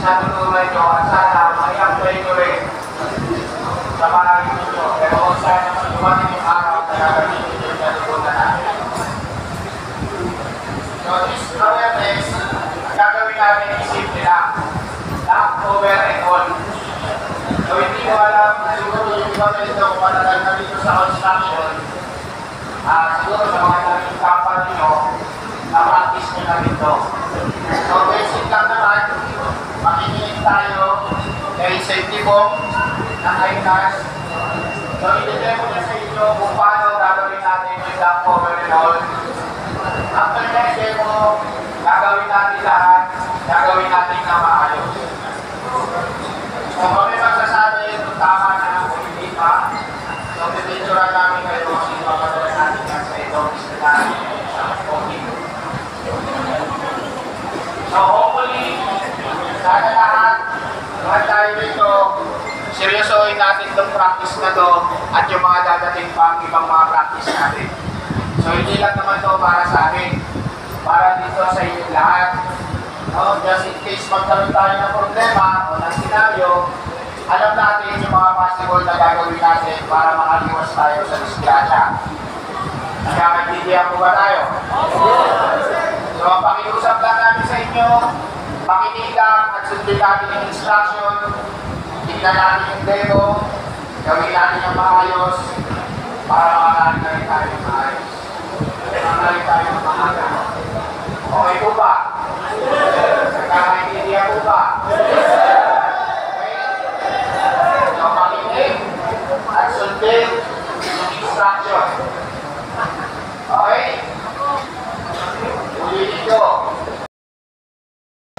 Natutunan nyo at sana may upgrade ko rin sana dumating yung araw na gagamitin yung natutunan natin. So this awareness, ang gagawin natin isip nila. Lack, over, and all. So hindi ko alam, siguro yung iba ganito kung matagal na dito sa construction, siguro sa mga naging company nyo, na-practice nyo na rito. So basic lang naman, makikinig tayo kay safety bomb ng ICAS. So i-demo na sa inyo kung paano gagawin natin yung lack, over, and all. After next demo, gagawin natin lahat, gagawin natin na maayos. So kung may magsasabi kung tama na kung hindi pa, so pipicturean namin kayo kung sino magdala natin sa itong iskalahan. Okay. So hopefully, sana lahat tayo dito, seryosohin natin itong practice na to at yung mga dadating pang ibang mga practice natin. So hindi lang naman to para sa akin, para dito sa inyo lahat. No, just in case magkaroon tayo ng problema o ng senaryo, alam natin yung mga possible na gagawin natin para makaliwas tayo sa disgrasya. Nagkakaintindihan po ba tayo? So ang pakiusap lang namin sa inyo, makinig lang at sundin natin yung instruction, tignan natin yung demo, gawin natin yung maayos para makakain tayo ng maayos. Makakain tayo ng maaga. Okay po ba? Nagkakaintindihan po ba? So makinig at sundin yung instruction. Okay? Ulitin nyo.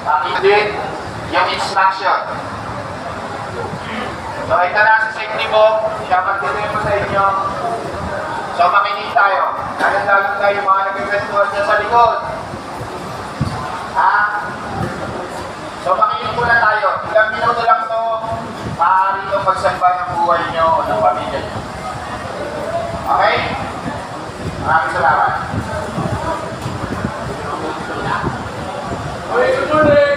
Makinig yung instruction. So ito na sa safety bomb, siya magdudemo sa inyo. So makinig tayo. Lalo tayo mga nag-investor dyan sa likod. So makinig muna tayo. Ilang minuto lang ito, maaari itong magsalba ng buhay nyo o ng pamilya nyo. Okay? Maraming salamat. Okay, good morning!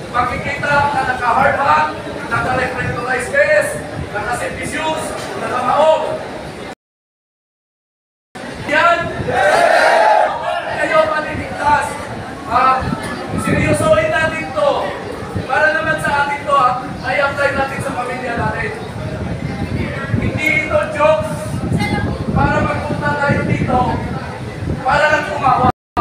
Makikita na naka-hard hat, naka-reflectorized face, nakaservisyos, nakamaog. Yan! Kayo maliligtas. Seryosohin natin to. Para naman sa atin to, ay apply natin sa pamilya natin. Hindi ito jokes para magpunta tayo dito para lang kumawa.